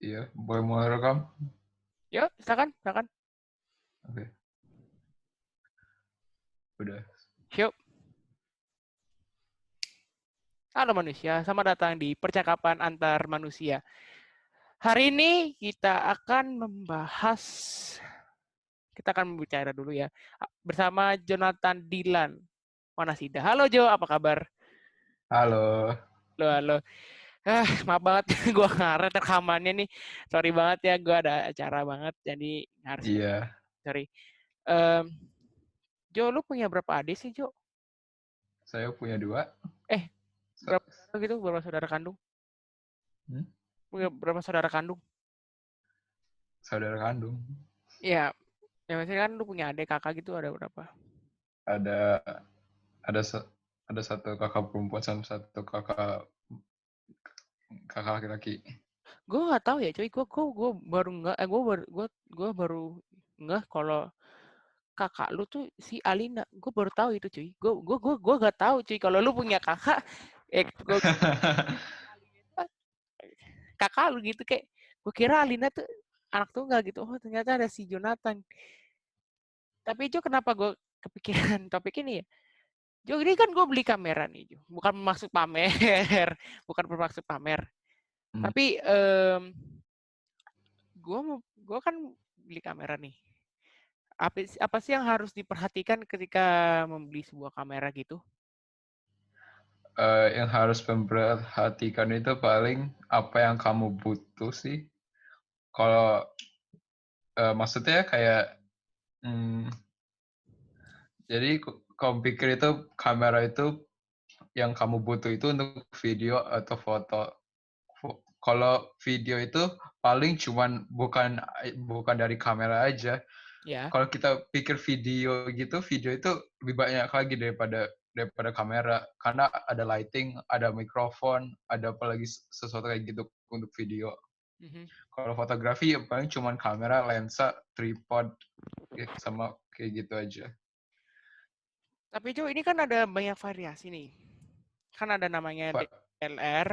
Iya, boleh mulai rekam? Yuk, silakan. Oke, udah. Yuk. Halo manusia, selamat datang di percakapan antar manusia. Hari ini kita akan berbicara dulu ya, bersama Jonathan Dilan Wanasida. Halo Jo, apa kabar? Halo. Halo. Maaf banget, gue ngaret rekamannya nih. Sorry banget ya, gue ada acara banget, jadi harus Iya, sorry. Um, Jo, lu punya berapa adik sih Jo? saya punya dua. Eh, Sa- berapa saudara kandung? hmm? Punya berapa saudara kandung? Saudara kandung. Ya, ya maksudnya kan lu punya adik kakak gitu ada berapa? Ada ada se- ada satu kakak perempuan sama satu kakak laki-laki. Gue nggak tahu ya, cuy. Gue baru nggak, gue baru nggak kalau kakak lu tuh si Alina. Gue baru tahu itu, cuy. Gue nggak tahu, cuy. Kalau lu punya kakak, gue kakak lu gitu kayak, gue kira Alina tuh anak tunggal gitu. Oh ternyata ada si Jonathan. Tapi Jo, kenapa gue kepikiran topik ini ya? Jo, ini kan gue beli kamera nih, Jo. Bukan bermaksud pamer, bukan bermaksud pamer. Hmm. Tapi gue kan beli kamera nih. Apa sih yang harus diperhatikan ketika membeli sebuah kamera gitu? Yang harus memperhatikan itu paling apa yang kamu butuh sih. Kalau maksudnya kayak, hmm, jadi kamu pikir itu kamera itu yang kamu butuh itu untuk video atau foto. Kalau video itu paling cuman bukan dari kamera aja. Ya. Kalau kita pikir video gitu, video itu lebih banyak lagi daripada kamera karena ada lighting, ada mikrofon, ada apalagi sesuatu kayak gitu untuk video. Mhm. Kalau fotografi ya paling cuman kamera, lensa, tripod, sama kayak gitu aja. Tapi Jo, ini kan ada banyak variasi nih. Kan ada namanya Pak, DSLR,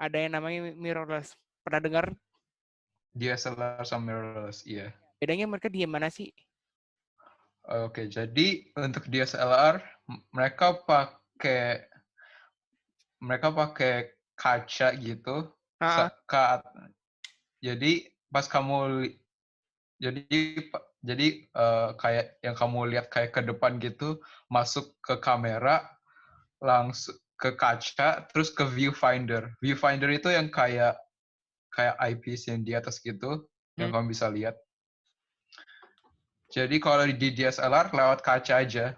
ada yang namanya mirrorless. Pernah dengar? DSLR sama mirrorless, iya. Bedanya mereka di mana sih? Oke, jadi untuk DSLR mereka pakai mereka pakai kaca gitu. Ah, Jadi pas kamu jadi jadi kayak yang kamu lihat kayak ke depan gitu, masuk ke kamera, langsung ke kaca, terus ke viewfinder. Viewfinder itu yang kayak eyepiece yang di atas gitu, yang hmm. kamu bisa lihat. Jadi kalau di DSLR lewat kaca aja,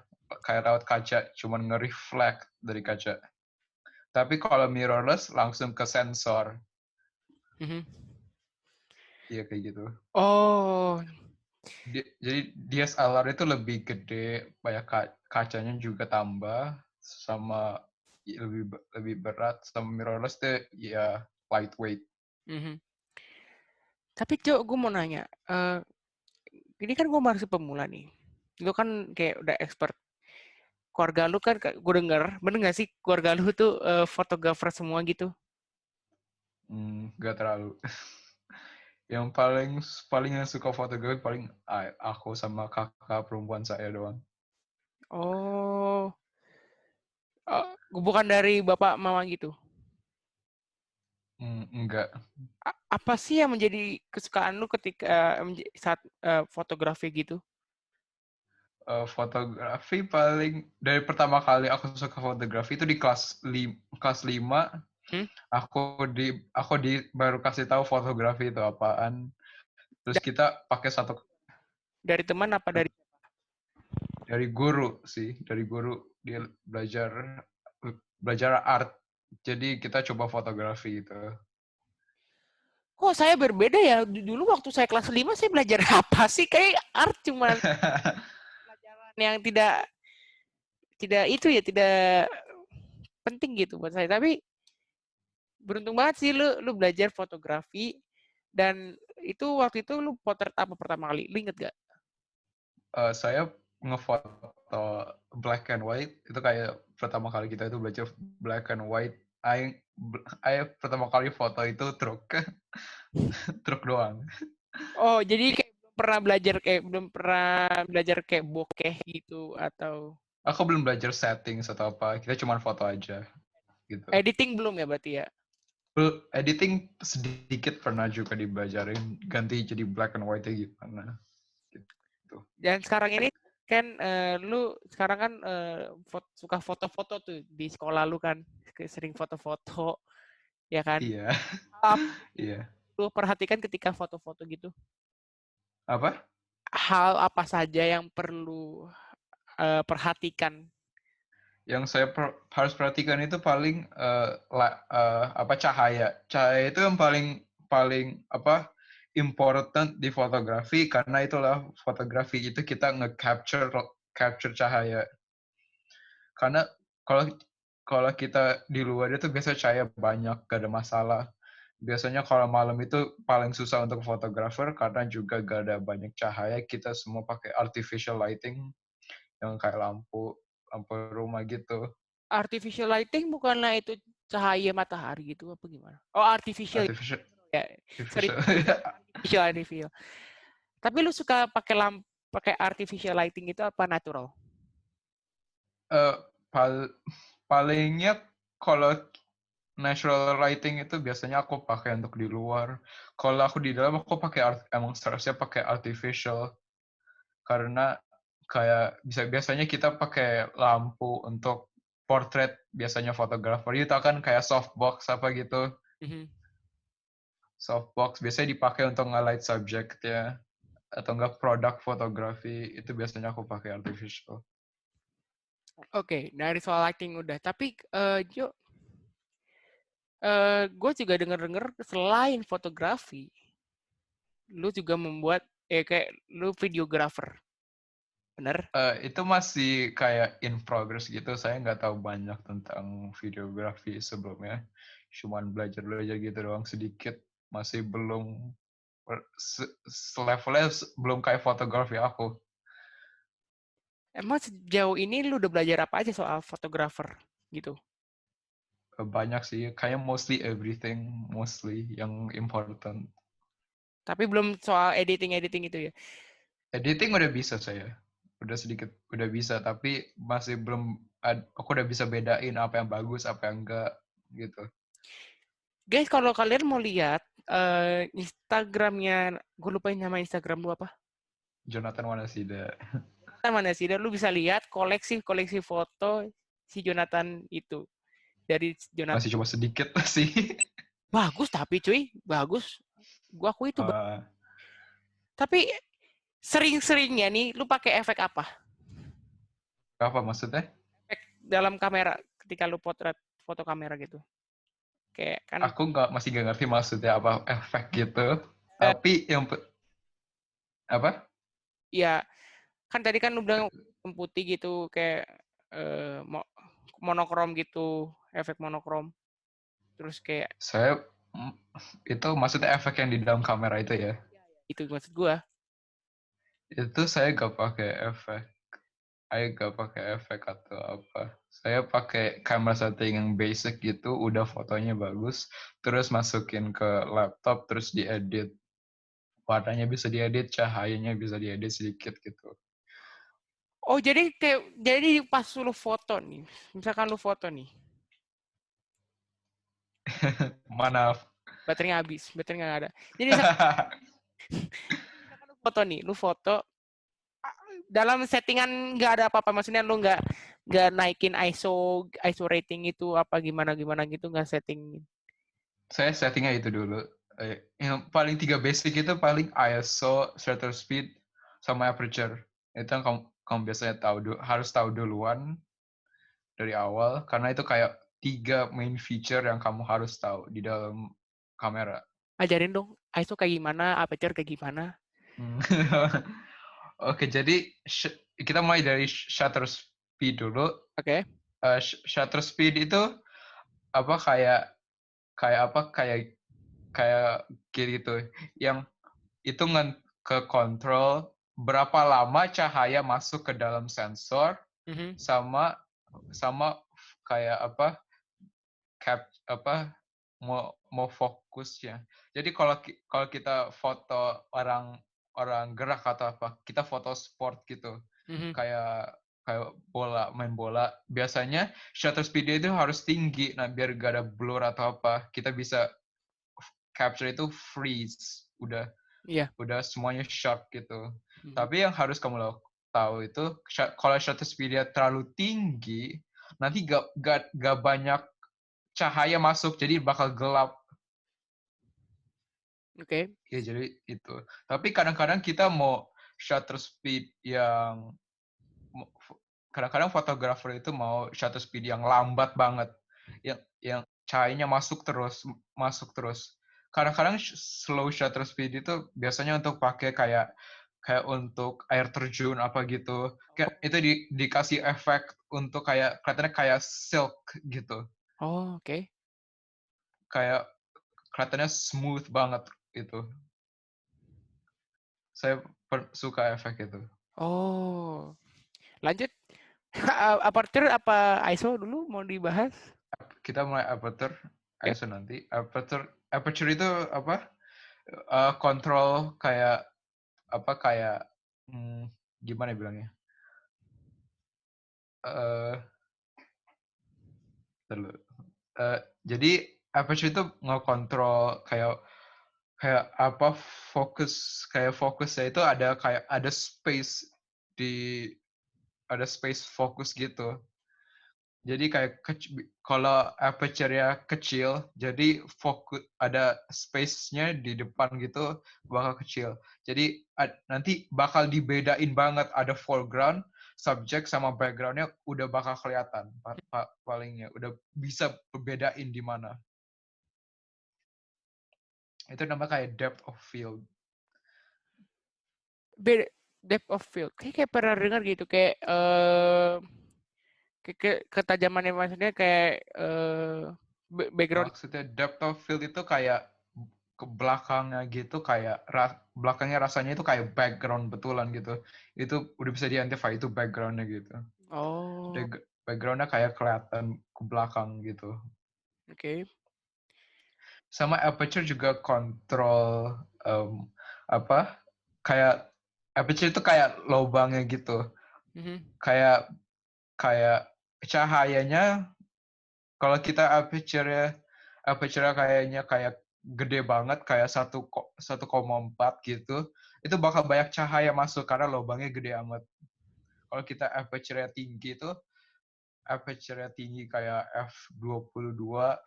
kayak lewat kaca, cuman nge-reflect dari kaca. Tapi kalau mirrorless langsung ke sensor. Mhm. Iya kayak gitu. Oh, Jadi DSLR itu lebih gede, banyak kacanya juga tambah, sama lebih berat, sama mirrorless itu ya lightweight. mhm. Tapi Jo, gue mau nanya. Ini kan gue masih pemula nih. Lu kan kayak udah expert. Keluarga lu kan, gue denger, bener gak sih keluarga lu tuh fotografer semua gitu? Gak terlalu. Yang paling paling yang suka fotografi paling aku sama kakak perempuan saya doang. Oh, bukan dari bapak mama gitu. Enggak. Apa sih yang menjadi kesukaan lu ketika saat fotografi gitu? Fotografi paling dari pertama kali aku suka fotografi itu di kelas 5. Hmm? Aku baru kasih tahu fotografi itu apaan. Terus Da- kita pakai satu Dari teman apa dari? dari guru sih, dari guru dia belajar belajar art. Jadi kita coba fotografi gitu. Kok saya berbeda ya? Dulu waktu saya kelas 5 saya belajar apa sih? Kayak art cuma pelajaran yang tidak tidak itu ya, tidak penting gitu buat saya. Tapi beruntung banget sih lu belajar fotografi dan itu waktu itu lu potret apa pertama kali? Lu inget gak? Saya ngefoto black and white itu kayak pertama kali kita itu belajar black and white. I pertama kali foto itu truk. Truk doang. Oh, jadi kayak belum pernah belajar kayak bokeh gitu atau Aku belum belajar setting atau apa. Kita cuma foto aja gitu. editing belum ya berarti ya? Editing sedikit pernah juga dibelajarin, ganti jadi black and white gimana gitu. Dan sekarang ini kan lu sekarang kan suka foto-foto tuh di sekolah lu kan, sering foto-foto ya kan? Iya. Apa Iya. lu perhatikan ketika foto-foto gitu? Apa? Hal apa saja yang perlu perhatikan? Yang saya harus perhatikan itu paling apa cahaya. Cahaya itu yang paling paling apa important di fotografi, karena itulah fotografi itu kita capture cahaya. Karena kalau kalau kita di luar itu biasa cahaya banyak, gak ada masalah. Biasanya kalau malam itu paling susah untuk fotografer karena juga gak ada banyak cahaya. Kita semua pakai artificial lighting yang kayak lampu lampu rumah gitu. Artificial lighting bukanlah itu cahaya matahari gitu apa gimana? Oh, artificial Artificial ya. Sorry, artificial artificial. Tapi lu suka pakai artificial lighting itu apa natural? Eh, palingnya kalau natural lighting itu biasanya aku pakai untuk di luar. Kalau aku di dalam aku pakai emang seharusnya pakai artificial, karena kayak biasanya kita pakai lampu untuk portrait, biasanya fotografer itu kan kayak softbox apa gitu. Mhm. Softbox biasanya dipakai untuk nge-light subject ya, atau enggak produk fotografi, itu biasanya aku pakai artificial. Oke, dari soal lighting udah. Tapi Jo, gue juga denger-denger selain fotografi, lu juga membuat kayak lu videographer, bener? Itu masih kayak in progress gitu. Saya nggak tahu banyak tentang videografi sebelumnya. Cuman belajar-belajar gitu doang sedikit. Masih belum levelnya belum kayak fotografi aku. Emang sejauh ini lu udah belajar apa aja soal fotografer gitu? Banyak sih. Kayak mostly everything, mostly yang important. Tapi belum soal editing-editing itu ya? Editing udah bisa saya. Udah sedikit, udah bisa. Tapi masih belum, aku udah bisa bedain apa yang bagus, apa yang enggak gitu. Guys, kalau kalian mau lihat Instagramnya, gue lupa nama Instagram lu apa? Jonathan Wanasida. Jonathan mana sih? Dan lu bisa lihat koleksi foto si Jonathan itu. Dari Jonathan. Masih cuma sedikit sih. Bagus tapi cuy, bagus. Gua aku itu. Uh, Tapi sering-seringnya nih, lu pakai efek apa? Apa maksudnya? Efek dalam kamera ketika lu potret foto kamera gitu. Kayak kan Aku masih nggak ngerti maksudnya apa efek gitu. Tapi yang apa? ya kan tadi kan lu bilang hitam putih gitu kayak eh, monokrom gitu, efek monokrom. Terus kayak Saya mm, itu maksudnya efek yang di dalam kamera itu ya. itu maksud gua. Itu saya nggak pakai efek. Saya nggak pakai efek atau apa. Saya pakai camera setting yang basic gitu, udah fotonya bagus, terus masukin ke laptop, terus diedit. Warnanya bisa diedit, cahayanya bisa diedit sedikit gitu. Oh, jadi pas lu foto nih. Misalkan lu foto nih, Mana? baterainya nggak ada. Jadi misalkan lu foto nih, lu foto dalam settingan nggak ada apa-apa, maksudnya lu nggak naikin ISO rating itu apa gimana gimana gitu, nggak setting. Saya settingnya itu dulu. Yang paling tiga basic itu paling ISO, shutter speed, sama aperture. Itu yang kamu biasanya harus tahu duluan dari awal, karena itu kayak tiga main feature yang kamu harus tahu di dalam kamera. Ajarin dong ISO kayak gimana, aperture kayak gimana. Hmm. Oke, jadi kita mulai dari shutter speed dulu. Oke. Shutter speed itu apa kayak kayak apa kayak gitu, yang hitungan ke kontrol berapa lama cahaya masuk ke dalam sensor, Mhm. sama sama kayak apa mau fokus ya. Jadi kalau kita foto orang gerak atau apa, kita foto sport gitu, Mhm. kayak kayak main bola, biasanya shutter speed itu harus tinggi. Nah, biar gak ada blur atau apa, kita bisa capture itu freeze, Iya. udah semuanya sharp gitu. Mhm. Tapi yang harus kamu tahu itu, kalau shutter speed-nya terlalu tinggi, nanti gak banyak cahaya masuk, jadi bakal gelap. Oke. Ya, jadi itu. Tapi kadang-kadang kita mau shutter speed yang kadang-kadang fotografer itu mau shutter speed yang lambat banget, yang cahayanya masuk terus. Kadang-kadang slow shutter speed itu biasanya untuk pakai kayak kayak untuk air terjun apa gitu. Kayak itu dikasih efek untuk kayak kelihatannya kayak silk gitu. Oh, oke. Kayak kelihatannya smooth banget itu. Saya suka efek itu. Oh, lanjut. Aperture apa ISO dulu mau dibahas? Kita mulai aperture, Yep. ISO nanti. Aperture itu apa? Kontrol kayak apa kayak gimana ya bilangnya? Eh terlalu. Jadi aperture itu ngekontrol kayak kayak apa fokusnya itu ada space di space fokus gitu. Jadi kayak kalau aperture-nya kecil, jadi fokus ada space-nya di depan gitu bakal kecil. Jadi nanti bakal dibedain banget ada foreground, subject sama background-nya udah bakal kelihatan palingnya. Udah bisa bedain di mana. Itu namanya kayak depth of field. Beda depth of field. Kayak pernah dengar gitu kayak ketajamannya maksudnya kayak background. Maksudnya depth of field itu kayak ke belakangnya gitu kayak belakangnya rasanya itu kayak background betulan gitu. Itu udah bisa di-identify itu backgroundnya gitu. Oh, Backgroundnya kayak kelihatan ke belakang gitu. oke. Sama aperture juga kontrol apa? Kayak aperture itu kayak lubangnya gitu. Mhm. Kayak kayak cahayanya kalau kita aperture kayaknya kayak gede banget kayak 1,4 gitu, itu bakal banyak cahaya masuk karena lubangnya gede amat. Kalau kita aperture tinggi kayak f22,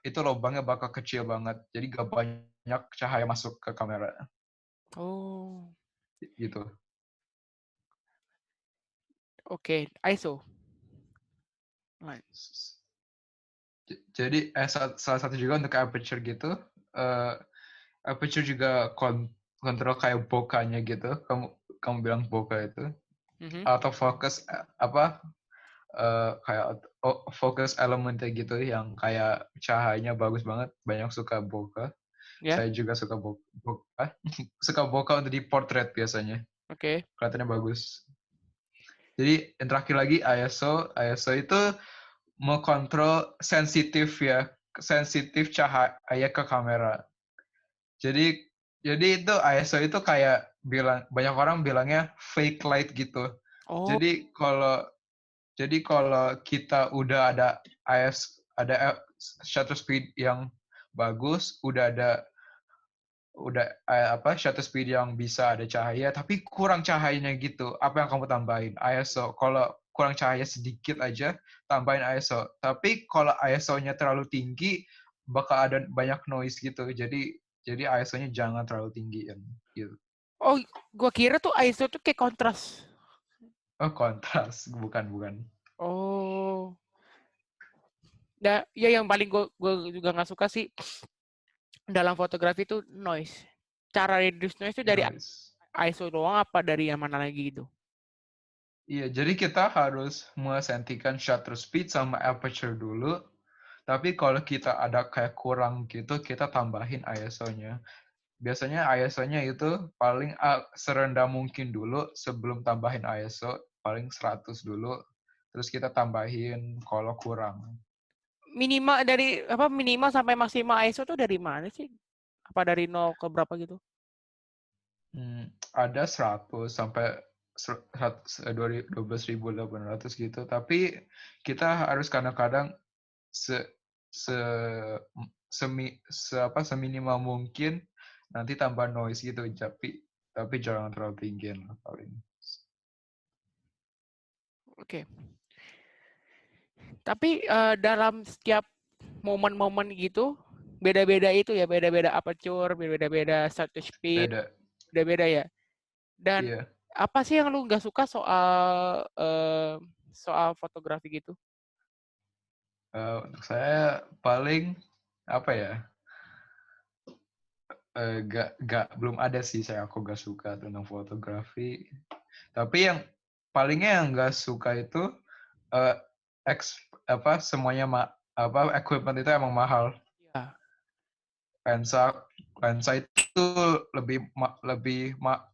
itu lubangnya bakal kecil banget. Jadi gak banyak cahaya masuk ke kamera Oh, gitu. oke. ISO. Right. Jadi salah satu juga untuk aperture gitu, eh, aperture juga kontrol kayak bokehnya gitu. Kamu bilang bokeh itu Mhm. atau fokus apa kayak fokus elemennya gitu yang kayak cahayanya bagus banget. Banyak suka bokeh. Ya. Saya juga suka bokeh. Suka bokeh untuk di portrait biasanya. Oke. Kelihatannya bagus. Jadi yang terakhir lagi ISO. ISO itu mengontrol sensitif cahaya ke kamera. Jadi itu ISO itu kayak banyak orang bilangnya fake light gitu. Oh, Jadi kalau kita udah ada shutter speed yang bagus, udah shutter speed yang bisa ada cahaya, tapi kurang cahayanya gitu. Apa yang kamu tambahin? ISO. Kalau kurang cahaya sedikit aja, tambahin ISO. Tapi kalau ISO-nya terlalu tinggi, bakal ada banyak noise gitu. Jadi ISO-nya jangan terlalu tinggi gitu. oh, gua kira tuh ISO tuh kayak kontras. Oh, kontras. Bukan. Oh, ya yang paling gua juga nggak suka sih dalam fotografi itu noise. Cara reduce noise itu dari Noise. ISO doang apa dari yang mana lagi gitu? Iya, jadi kita harus mengesantikan shutter speed sama aperture dulu. Tapi kalau kita ada kayak kurang gitu, kita tambahin ISO-nya. Biasanya ISO-nya itu paling serendah mungkin dulu sebelum tambahin ISO, paling 100 dulu. Terus kita tambahin kalau kurang. minimal sampai maksimal ISO tuh dari mana sih? Apa dari 0 ke berapa gitu? Ada 100 sampai 12.800 gitu. Tapi kita harus kadang-kadang seminimal mungkin nanti tambah noise gitu, tapi jangan terlalu tinggi lah paling. Oke. Tapi dalam setiap momen-momen gitu beda-beda itu ya, beda-beda aperture, beda-beda shutter speed, Beda. beda-beda ya. Dan Iya. apa sih yang lu nggak suka soal fotografi gitu? Untuk saya paling apa ya? Belum ada sih aku gak suka tentang fotografi. Tapi yang palingnya yang gak suka itu semuanya equipment itu emang mahal. Ya. Lensa itu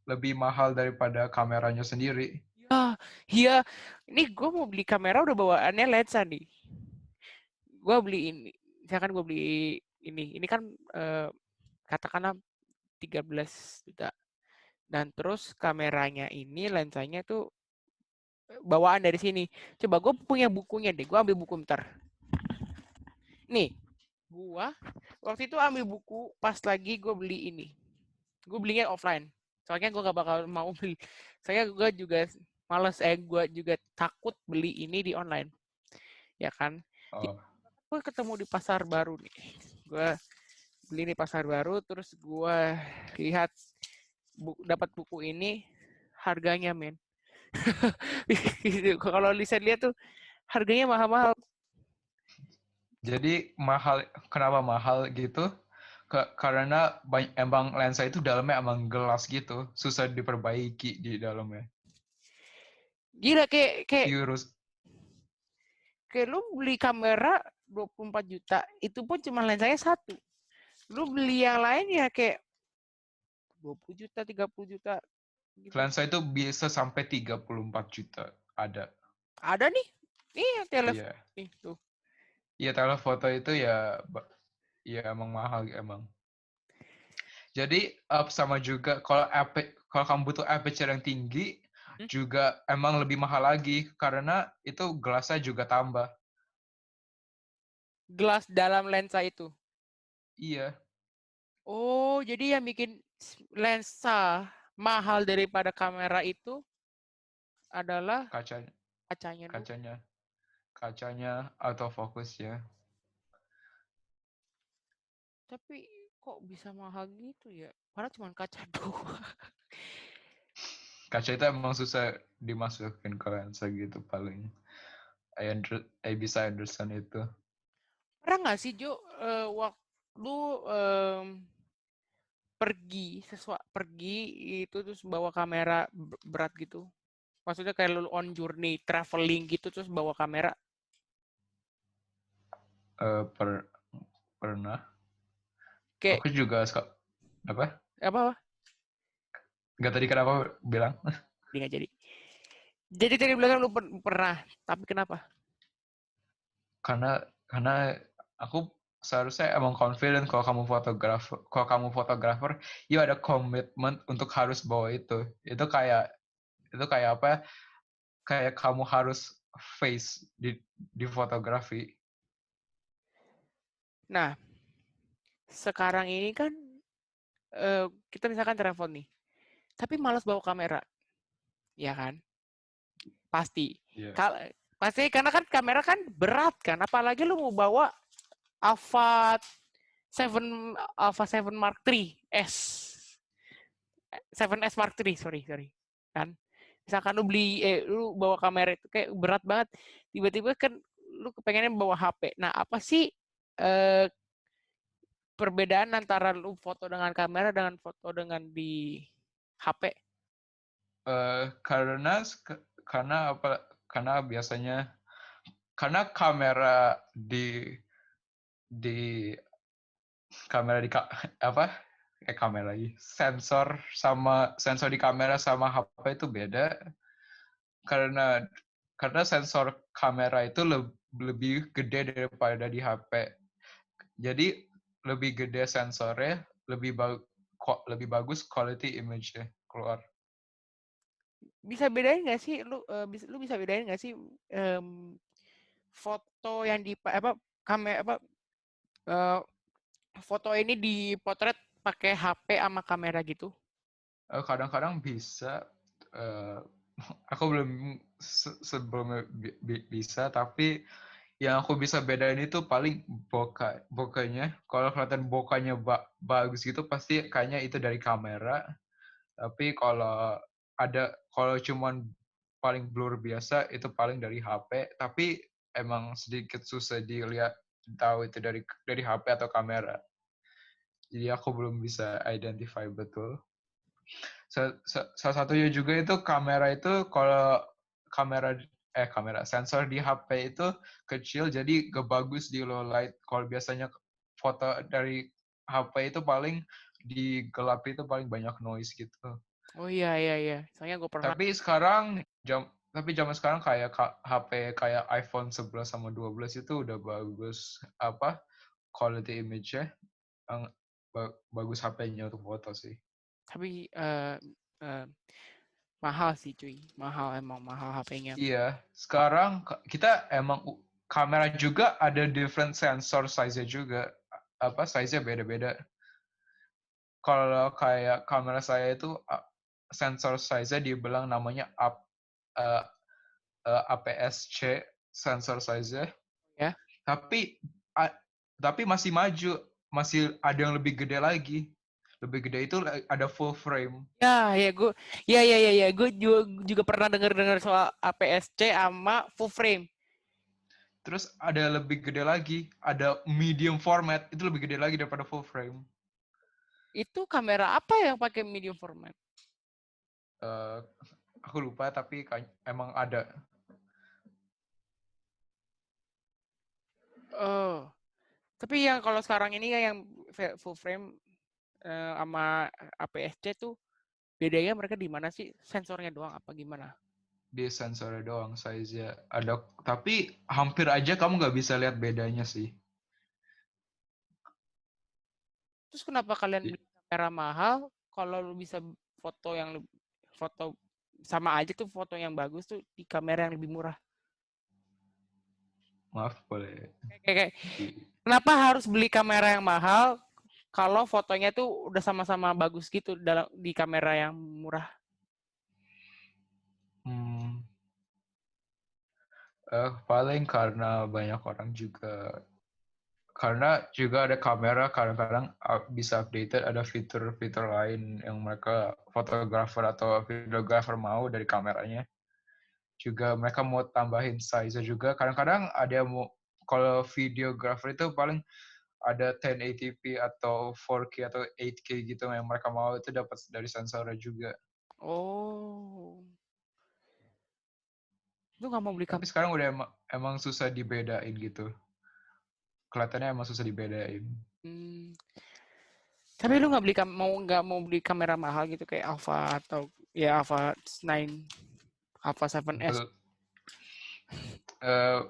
lebih mahal daripada kameranya sendiri. Ya, ini gue mau beli kamera udah bawaannya lensa nih. Gue beli ini, misalkan gue beli ini kan katakanlah 13 juta. Dan terus kameranya ini lensanya tuh bawaan dari sini. Coba gue punya bukunya deh, gue ambil buku bentar. Nih, gue waktu itu ambil buku pas lagi gue beli ini. Gue belinya offline. Soalnya gue gak bakal mau beli. Soalnya gue juga males, gue juga takut beli ini di online. Ya kan? Oh. Gue ketemu di pasar baru nih. Gue beli di pasar baru, terus gue lihat dapat buku ini, harganya men. Kalau Lisa lihat tuh harganya mahal-mahal. Jadi kenapa mahal gitu? Karena emang lensa itu dalamnya emang gelas gitu, susah diperbaiki di dalamnya. Gila kayak Virus. kayak lu beli kamera 24 juta, itu pun cuma lensanya satu. Lu beli yang lain ya kayak 20 juta, 30 juta gitu. Lensa itu bisa sampai 34 juta. Ada. Ada nih. Nih yang telepon Iya. nih tuh. Iya, telefoto itu ya emang mahal emang. Jadi sama juga kalau kamu butuh aperture yang tinggi juga emang lebih mahal lagi karena itu gelasnya juga tambah. Gelas dalam lensa itu. Iya, Oh, jadi yang bikin lensa mahal daripada kamera itu adalah kacanya, kacanya dulu. kacanya, kacanya autofocus ya. Tapi kok bisa mahal gitu ya? Padahal cuma kaca doang. Kaca itu emang susah dimasukin ke lensa gitu paling. I bisa understand itu. Pernah nggak sih Jo waktu pergi itu terus bawa kamera berat gitu? Maksudnya kayak lu on journey traveling gitu terus bawa kamera? Pernah. Kayak Aku juga apa? apa? Gak tadi kenapa bilang? Nggak jadi. Jadi tadi bilang lu pernah, tapi kenapa? Karena aku seharusnya emang confident kalau kamu fotografer, you ada komitmen untuk harus bawa itu. Itu kayak apa? Kayak kamu harus face di fotografi. Nah, sekarang ini kan kita misalkan travel nih, tapi malas bawa kamera, ya kan? Pasti. Yeah. Pasti karena kan kamera kan berat kan, apalagi lu mau bawa Alpha 7 Mark III S. 7S Mark III, sorry. Kan? Misalkan lu bawa kamera itu kayak berat banget, tiba-tiba kan lu kepengennya bawa HP. Nah, apa sih perbedaan antara lu foto dengan kamera dengan foto dengan di HP? Karena biasanya karena kamera di kamera di apa kamera lagi sensor di kamera sama HP itu beda karena sensor kamera itu lebih gede daripada di HP. Jadi lebih gede sensornya, lebih bagus quality image-nya keluar. Bisa bedain nggak sih lu bisa bedain nggak sih foto yang di apa kamera apa eh, foto ini dipotret pakai HP sama kamera gitu? Kadang-kadang bisa. eh, aku belum sebelum bisa, tapi yang aku bisa bedain itu paling bokehnya. Kalau kelihatan bokehnya bagus gitu, pasti kayaknya itu dari kamera. Tapi kalau cuman paling blur biasa, itu paling dari HP. Tapi emang sedikit susah dilihat tahu itu dari HP atau kamera. Jadi aku belum bisa identify betul. Salah satunya juga itu kamera itu, kalau kamera sensor di HP itu kecil, jadi gak bagus di low light. Kalau biasanya foto dari HP itu paling di gelap itu paling banyak noise gitu. Oh iya iya iya. Soalnya gue pernah. Tapi zaman sekarang kayak HP kayak iPhone 11 sama 12 itu udah bagus quality image-nya, yang bagus HP-nya untuk foto sih. Tapi eh, mahal sih cuy. Mahal emang mahal HP-nya. Iya, sekarang kita emang kamera juga ada different sensor size-nya juga. Size-nya beda-beda. Kalau kayak kamera saya itu sensor size-nya dibilang namanya uh, APS-C sensor size-nya. Ya. Tapi a- tapi masih maju, masih ada yang lebih gede lagi. Lebih gede itu ada full frame. Ya, ya, gue juga pernah dengar soal APS-C sama full frame. Terus ada lebih gede lagi, ada medium format, itu lebih gede lagi daripada full frame. Itu kamera apa yang pakai medium format? Eh, aku lupa, tapi emang ada. Oh, tapi yang kalau sekarang ini ya yang full frame sama APS-C tuh bedanya mereka di mana sih? Sensornya doang apa gimana? Di sensornya doang size-nya ada, tapi hampir aja kamu nggak bisa lihat bedanya sih. Terus kenapa kalian beli kamera mahal kalau lu bisa foto yang foto sama aja tuh foto yang bagus tuh di kamera yang lebih murah? Maaf, boleh Kayak di kenapa harus beli kamera yang mahal kalau fotonya tuh udah sama-sama bagus gitu dalam di kamera yang murah? hmm, paling karena banyak orang juga, karena juga ada kamera kadang-kadang bisa updated, ada fitur-fitur lain yang mereka fotografer atau videographer mau dari kameranya. Juga mereka mau tambahin size juga. Kadang-kadang ada yang mau, kalau videographer itu paling ada 1080p atau 4K atau 8K gitu yang mereka mau, itu dapat dari sensornya juga. Oh, lu nggak mau beli Tapi kamera? sekarang udah emang susah dibedain gitu. Kelihatannya emang susah dibedain. Hmm. Tapi lu nggak mau beli kamera mahal gitu kayak Alpha atau ya Alpha 9, Alpha 7S. Untuk, eh,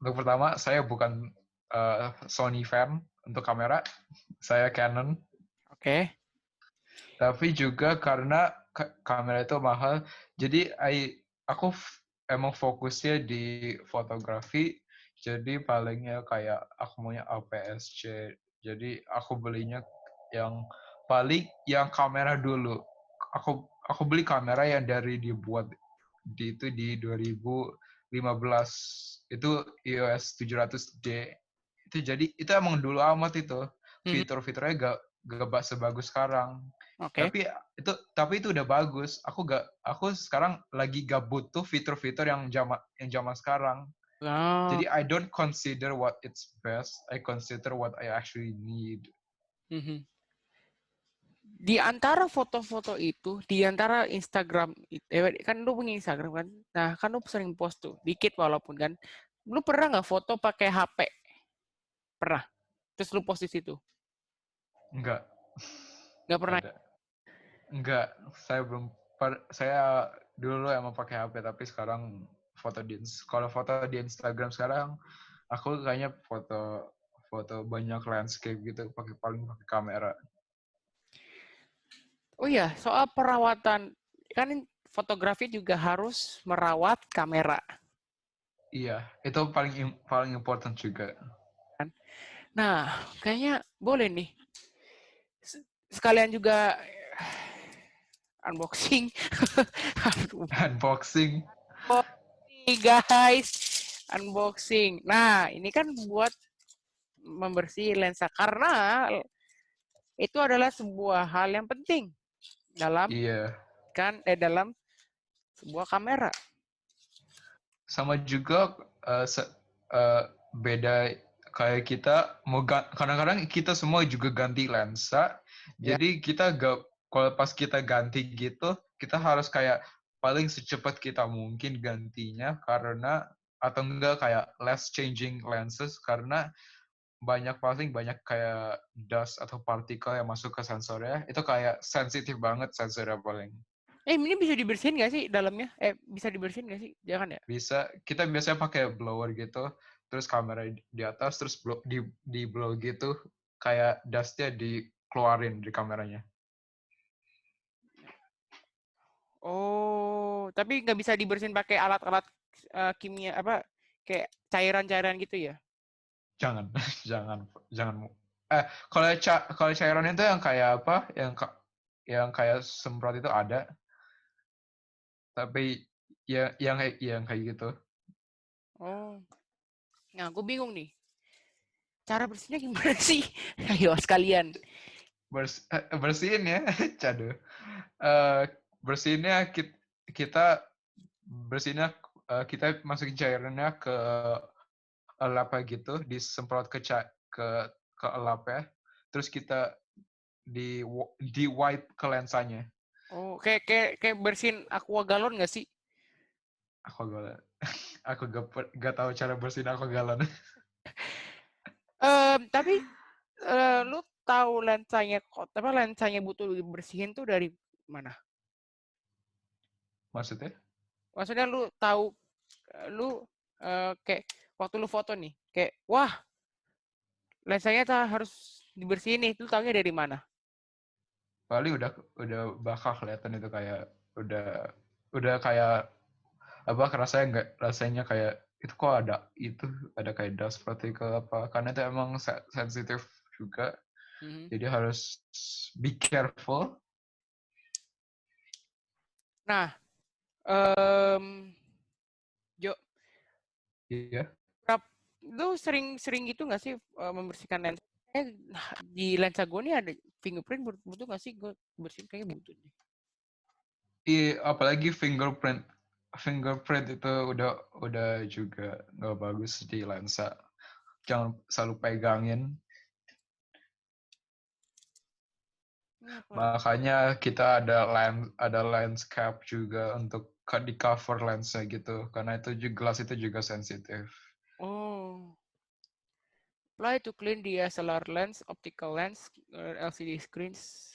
untuk pertama, saya bukan Sony fan untuk kamera. Saya Canon. Oke. Tapi juga karena kamera itu mahal, jadi aku emang fokusnya di fotografi, jadi palingnya kayak aku maunya APS-C. Jadi aku belinya yang yang kamera dulu. Aku beli kamera yang dari dibuat di 2015. Itu EOS 700D. Itu emang dulu amat itu. Mhm. Fitur-fiturnya gak sebagus sekarang. Oke. Tapi itu udah bagus. Aku sekarang lagi gak butuh fitur-fitur yang zaman sekarang. Oh. Jadi I don't consider what it's best. I consider what I actually need. Mhm. Di antara foto-foto itu, di antara Instagram, kan lu punya Instagram kan? Nah, kan lu sering post tuh, dikit walaupun kan. Lu pernah nggak foto pakai HP? Pernah. Terus lu post di situ? Enggak. Nggak pernah. Ada. Enggak. Saya dulu emang pakai HP, tapi sekarang kalau foto di Instagram sekarang Aku kayaknya foto banyak landscape gitu paling pakai kamera. Oh iya, soal perawatan, kan fotografi juga harus merawat kamera. Iya, itu paling important juga. Nah, kayaknya boleh nih. Sekalian juga unboxing. Aduh, Unboxing. unboxing guys. Unboxing. Nah, ini kan buat membersih lensa karena itu adalah sebuah hal yang penting dalam Iya. dalam sebuah kamera. Sama juga beda kayak kita kadang-kadang kita semua juga ganti lensa. Ya. Jadi kita kalau pas kita ganti gitu, kita harus kayak paling secepat kita mungkin gantinya karena atau enggak kayak less changing lenses karena paling banyak kayak dust atau partikel yang masuk ke sensornya. Itu kayak sensitif banget sensornya paling. Ini bisa dibersihin nggak sih dalamnya? Bisa dibersihin nggak sih? Jangan ya? Bisa, kita biasanya pakai blower gitu, terus kamera di atas, terus di blow gitu, kayak dustnya dikeluarin di kameranya. Oh, tapi nggak bisa dibersihin pakai alat-alat kimia apa kayak cairan-cairan gitu ya? Jangan, jangan, jangan. Kalau cairan itu yang kayak apa? Yang kayak semprot itu ada, tapi yang kayak gitu. Oh, nah aku bingung nih. Cara bersihnya gimana sih? Ayo sekalian. Bersihin ya, cado. Eh, bersihinnya kita bersihinnya kita masukin cairannya ke elapnya gitu, disemprot ke ke elapnya, terus kita di wipe ke lensanya. Oh, kayak bersihin aqua galon nggak sih? Aku gak aku gak tahu cara bersihin aku galon. Tapi lu tahu lensanya kok, apa lensanya butuh dibersihin tuh dari mana? Maksudnya? Maksudnya lu tahu lu kayak waktu lu foto nih, kayak wah lensanya harus dibersihin nih, lu tahunya dari mana? Paling udah bakal kelihatan itu kayak udah kayak apa rasanya kayak itu kok ada kayak dust particle apa karena itu emang sensitif juga. Mhm. Jadi harus be careful. Nah, em, Jo, Iya. lu sering gitu nggak sih membersihkan lensa? Di lensa gue nih ada fingerprint butuh nggak sih gue bersihin kayaknya butuh nih. Apalagi fingerprint itu udah juga nggak bagus di lensa. Jangan selalu pegangin. Ini apa? Makanya kita ada lens cap juga untuk di cover lensnya gitu karena itu juga gelas itu juga sensitif. Oh, apply to clean DSLR lens, optical lens, LCD screens.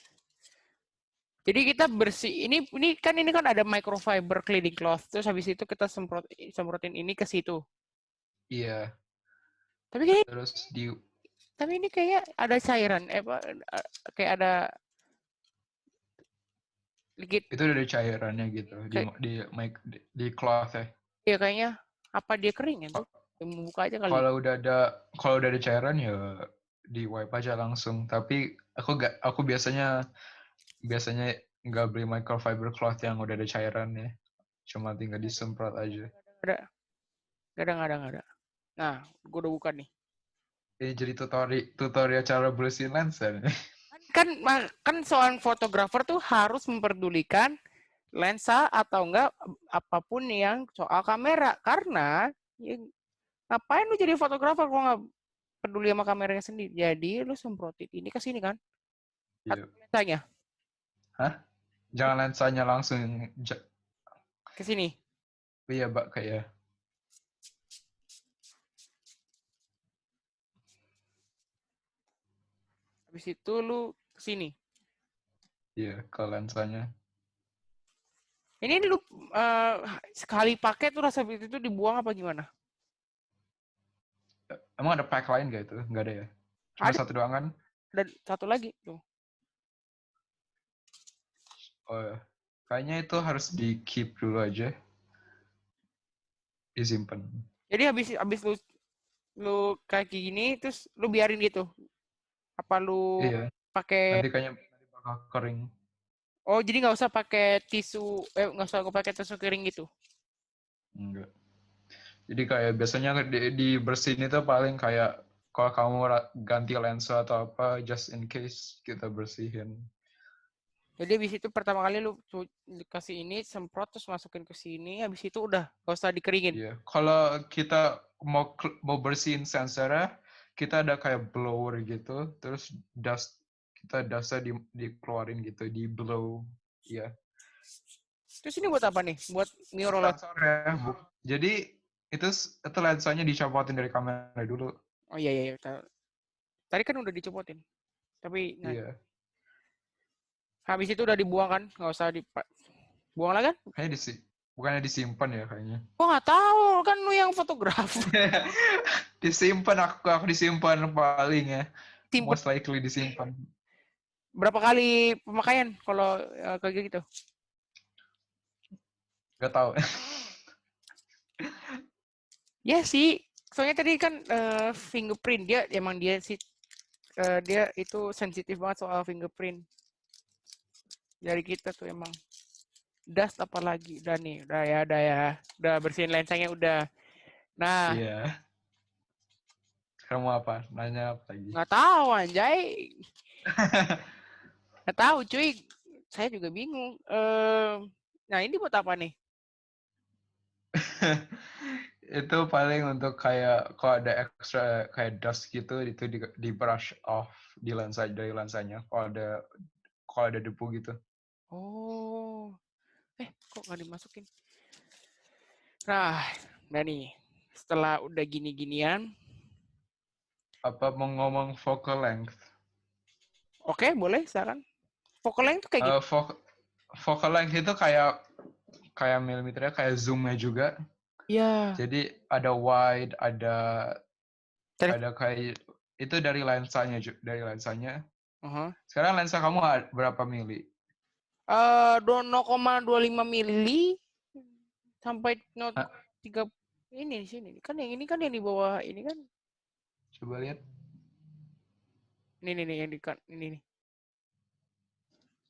Jadi kita bersih ini kan ada microfiber cleaning cloth. Terus habis itu kita semprotin ini ke situ. Iya. Tapi kayak Terus tapi ini kayak ada cairan, kayak ada liquid itu udah ada cairannya gitu kayak di cloth ya. ya kayaknya apa dia kering ya tuh? Buka aja kali. Kalau udah ada cairan ya di wipe aja langsung. Tapi aku biasanya biasanya nggak beli microfiber cloth yang udah ada cairannya. Cuma tinggal disemprot aja. Ada, nggak ada. Nah, gue udah buka nih. Ini jadi tutorial cara bersihin lensa nih. Kan seorang fotografer tuh harus memperdulikan lensa atau enggak apapun yang soal kamera karena ya, ngapain lu jadi fotografer kalau nggak peduli sama kameranya sendiri. Jadi lu semprotin ini ke sini kan? Iya. Atau lensanya Hah? Jangan lensanya langsung. ke sini. Iya, Mbak, kayak. Habis itu lu ke sini. Iya, ke lensanya. Ini lu sekali pakai tuh rasa itu dibuang apa gimana? Emang ada pack lain gak itu? Nggak ada ya? Cuma Ada satu doang kan? dan satu lagi tuh. Oh, ya. Kayaknya itu harus di keep dulu aja, disimpan. Jadi habis lu kayak gini terus lu biarin gitu. Apa lu Iya, pakai nanti kayaknya bakal kering. Oh, jadi nggak usah pakai tisu nggak usah aku pakai tisu kering gitu. Enggak. Jadi kayak biasanya dibersihin itu paling kayak kalau kamu ganti lensa atau apa, just in case kita bersihin. Jadi habis itu pertama kali lu kasih ini semprot terus masukin ke sini, habis itu udah nggak usah dikeringin. Iya. Kalau kita mau bersihin sensornya, kita ada kayak blower gitu, terus dustnya dikeluarin gitu, di blow. Iya. Terus ini buat apa nih? Buat mirrorless. Sensornya. Jadi itu lensanya dicopotin dari kamera dulu. Oh iya iya. Tadi kan udah dicopotin. Tapi nah, Iya. habis itu udah dibuang kan? Nggak usah buang lagi kan? Kayaknya bukannya disimpan ya kayaknya. Gua nggak tahu kan lu yang fotografer. Disimpan, aku disimpan paling ya. Simpen Most likely disimpan. berapa kali pemakaian kalau kayak gitu? Gak tahu. Ya sih. Soalnya tadi kan fingerprint dia emang dia sih dia itu sensitif banget soal fingerprint dari kita tuh emang. Dust apalagi udah nih udah bersihin lensanya udah. Nah Iya. Sekarang mau apa? Nanya apa lagi? nggak tahu anjay, nggak tahu cuy, saya juga bingung. Nah ini buat apa nih? Itu paling untuk kayak kalau ada extra kayak dust gitu, itu di brush off dari lensanya kalau ada debu gitu. Oh kok nggak dimasukin? Nah udah nih setelah udah gini-ginian, Apa mau ngomong focal length? oke boleh sekarang. Focal length tuh kayak Eh, gitu. focal length itu kayak milimeternya kayak zoomnya juga. Ya Jadi ada wide, ada tadi ada kayak itu dari lensanya. uh-huh. Sekarang lensa kamu berapa mili? 0,25 mili sampai Hah, 3 ini di sini kan yang ini kan yang di bawah ini kan coba lihat. ini nih yang di kan ini nih.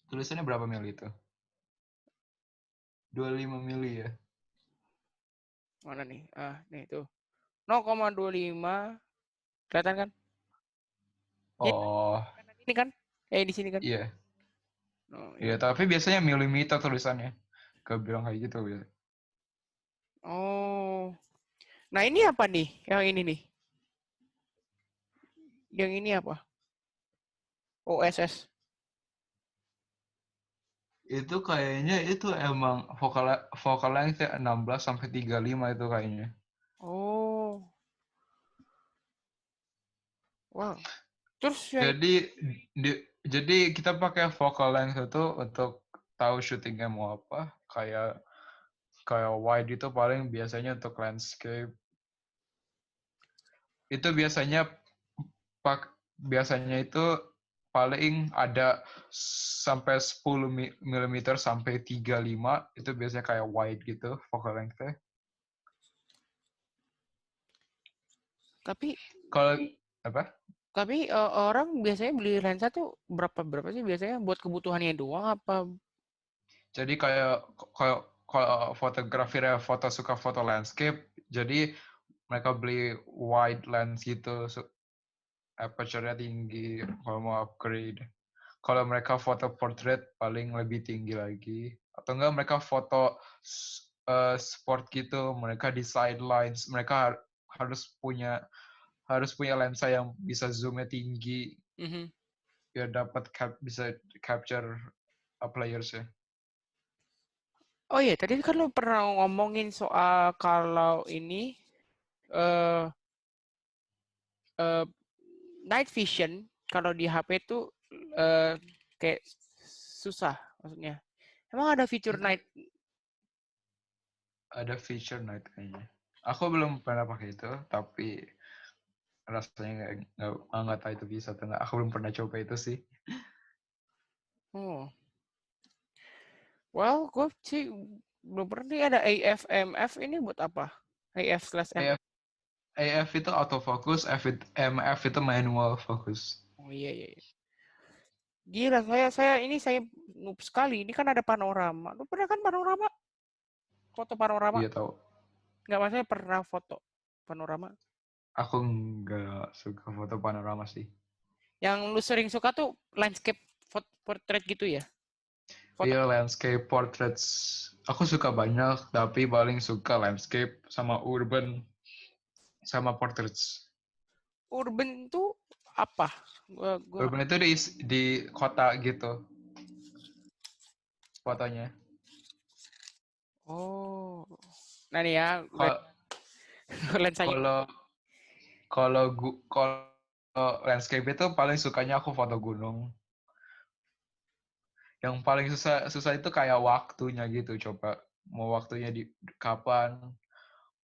Tulisannya berapa mili itu? 25 mili ya. Mana nih? Nih tuh. 0,25 kelihatan kan? Oh, Ini kan? Di sini kan? iya. Oh, Iya, ini. tapi biasanya milimeter tulisannya. Gak bilang kayak gitu ya. Oh. Nah, ini apa nih? Yang ini nih. Yang ini apa? OSS. Itu kayaknya itu emang vocal length 16 sampai 35 itu kayaknya. Oh. Wow. Terus yang Jadi jadi kita pakai vocal length itu untuk tahu syutingnya mau apa. Kayak wide itu paling biasanya untuk landscape. Itu biasanya itu paling ada sampai 10 mm sampai 35 itu biasanya kayak wide gitu focal length-nya. tapi Kalau apa? tapi orang biasanya beli lensa tuh berapa sih biasanya buat kebutuhannya doang apa? Jadi kayak kalau fotografer suka foto landscape, jadi mereka beli wide lens gitu, aperture-nya tinggi kalau mau upgrade. Kalau mereka foto portrait paling lebih tinggi lagi. Atau enggak mereka foto sport gitu, mereka di sidelines, mereka harus punya lensa yang bisa zoomnya tinggi Mhm. biar bisa capture players ya. Oh iya, tadi kan lo pernah ngomongin soal kalau ini eh eh, night vision kalau di HP tuh kayak susah maksudnya. Emang ada fitur night? Ada feature night kayaknya. Aku belum pernah pakai itu, tapi rasanya nggak tahu itu bisa atau nggak. Aku belum pernah coba itu sih. Oh. Well, gue sih belum pernah nih ada AF/MF ini buat apa? AF/MF. AF, AF itu autofocus, MF itu manual focus. Oh iya iya. Gila, saya noob sekali. Ini kan ada panorama. Lu pernah kan panorama? Foto panorama? Iya tahu. Nggak, maksudnya pernah foto panorama. Aku nggak suka foto panorama sih. Yang lu sering suka tuh landscape portrait gitu ya? Foto. Iya, landscape portraits. Aku suka banyak, tapi paling suka landscape sama urban sama portraits. Urban tuh apa? Gua Urban itu di kota gitu fotonya. Oh. Nah nih ya, Kalau lensanya. kalau kalau landscape itu paling sukanya aku foto gunung. Yang paling susah itu kayak waktunya gitu. Coba mau waktunya di kapan?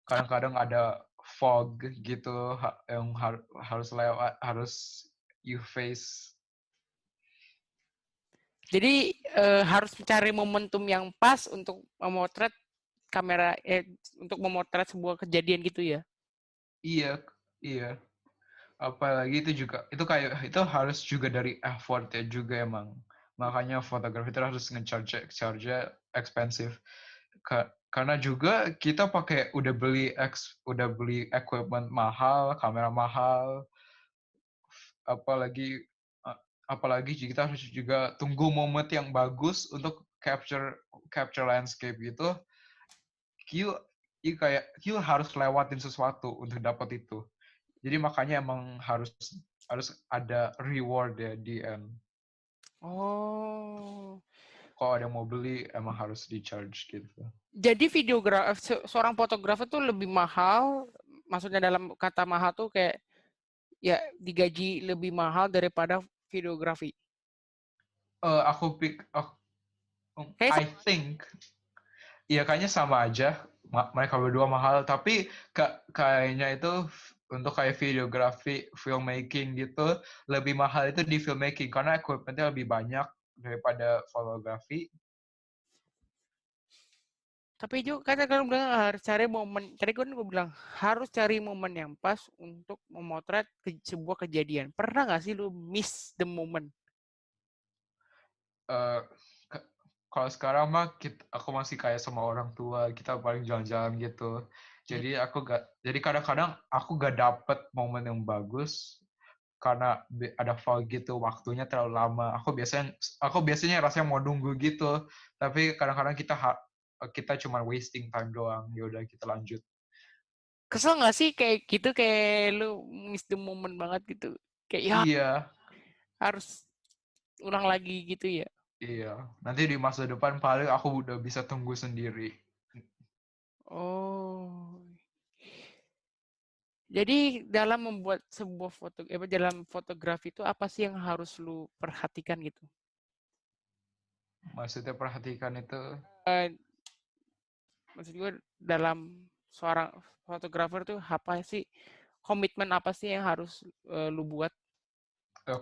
Kadang-kadang ada fog gitu yang harus lewat, harus you face. Jadi harus mencari momentum yang pas untuk memotret kamera untuk memotret sebuah kejadian gitu ya. Iya, iya. Apalagi itu kayak itu harus juga dari effort ya juga emang. Makanya fotografi itu harus charge expensive. Karena juga kita udah beli equipment mahal, kamera mahal, apalagi apalagi kita harus juga tunggu momen yang bagus untuk capture landscape gitu. You, you harus lewatin sesuatu untuk dapat itu. Jadi makanya emang harus harus ada reward ya di end. Oh. Kalau ada yang mau beli emang harus di charge gitu. Jadi seorang fotografer tuh lebih mahal, maksudnya dalam kata mahal tuh kayak ya digaji lebih mahal daripada videografi. Aku pick, Kayak I think, ya kayaknya sama aja. Mereka berdua mahal, tapi kayaknya itu untuk kayak videografi, filmmaking gitu, lebih mahal itu di filmmaking karena equipmentnya lebih banyak daripada fotografi. tapi juga kata kalau bilang harus cari momen. Tadi kan gue bilang harus cari momen yang pas untuk memotret sebuah kejadian. Pernah nggak sih lu miss the moment? Eh, Kalau sekarang mah aku masih kayak sama orang tua, kita paling jalan-jalan gitu. Hmm. Jadi kadang-kadang aku gak dapet momen yang bagus karena ada fog gitu, waktunya terlalu lama. Aku biasanya rasanya mau nunggu gitu, tapi kadang-kadang kita cuma wasting time doang. Ya udah kita lanjut. Kesel nggak sih kayak gitu, kayak lu miss the moment banget gitu? Kayak ya Iya, harus ulang lagi gitu ya. iya. Nanti di masa depan paling aku udah bisa tunggu sendiri. Oh. Jadi dalam membuat sebuah dalam fotografi itu apa sih yang harus lu perhatikan gitu? Maksudnya perhatikan itu Eh, Maksud gue dalam seorang fotografer tuh apa sih, komitmen apa sih yang harus lu buat?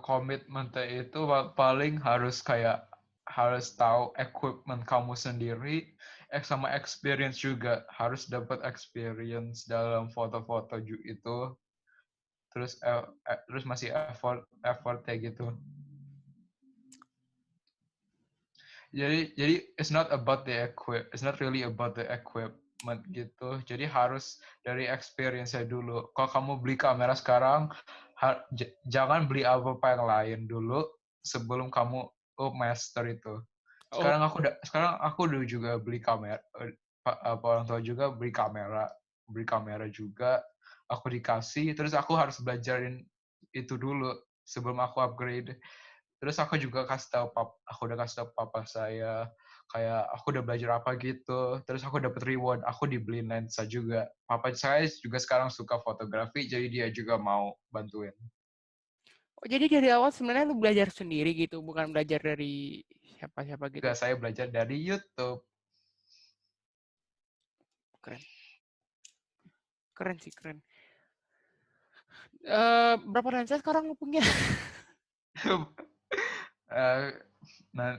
komitmen itu paling harus tahu equipment kamu sendiri, sama experience juga harus dapat experience dalam foto-foto itu, terus masih effort kayak gitu. Jadi it's not really about the equipment gitu. Jadi harus dari experience-nya dulu. Kalau kamu beli kamera sekarang, jangan beli apa-apa yang lain dulu sebelum kamu master itu. Oh, Sekarang aku udah juga beli kamera, orang tua juga beli kamera juga. Aku dikasih, terus aku harus belajarin itu dulu sebelum aku upgrade. Terus aku udah kasih tahu papa saya kayak aku udah belajar apa gitu. Terus aku dapat reward, aku dibeliin lensa juga. Papa saya juga sekarang suka fotografi, jadi dia juga mau bantuin. jadi dari awal sebenarnya lu belajar sendiri gitu, bukan belajar dari siapa-siapa gitu. Juga saya belajar dari YouTube. Keren, keren sih keren. Berapa lensa sekarang lu punya? Eh, nah,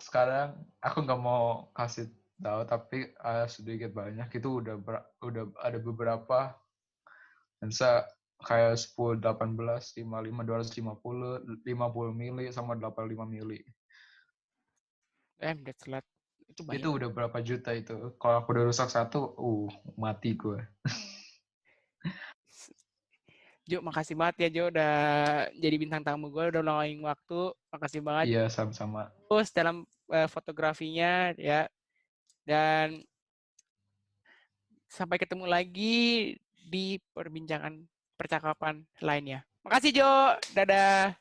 sekarang aku nggak mau kasih tahu, tapi sedikit banyak itu udah ada beberapa lensa kayak 10 18 55 250 50 mili sama 85 mili. That's a lot. Itu Itu banyak. udah berapa juta itu. Kalau aku udah rusak satu, mati gue. Jo, makasih banget ya Jo udah jadi bintang tamu gue, udah luangin waktu. Makasih banget Iya, sama-sama. terus dalam fotografinya ya. Dan sampai ketemu lagi di perbincangan percakapan lainnya. Makasih Jo. Dadah.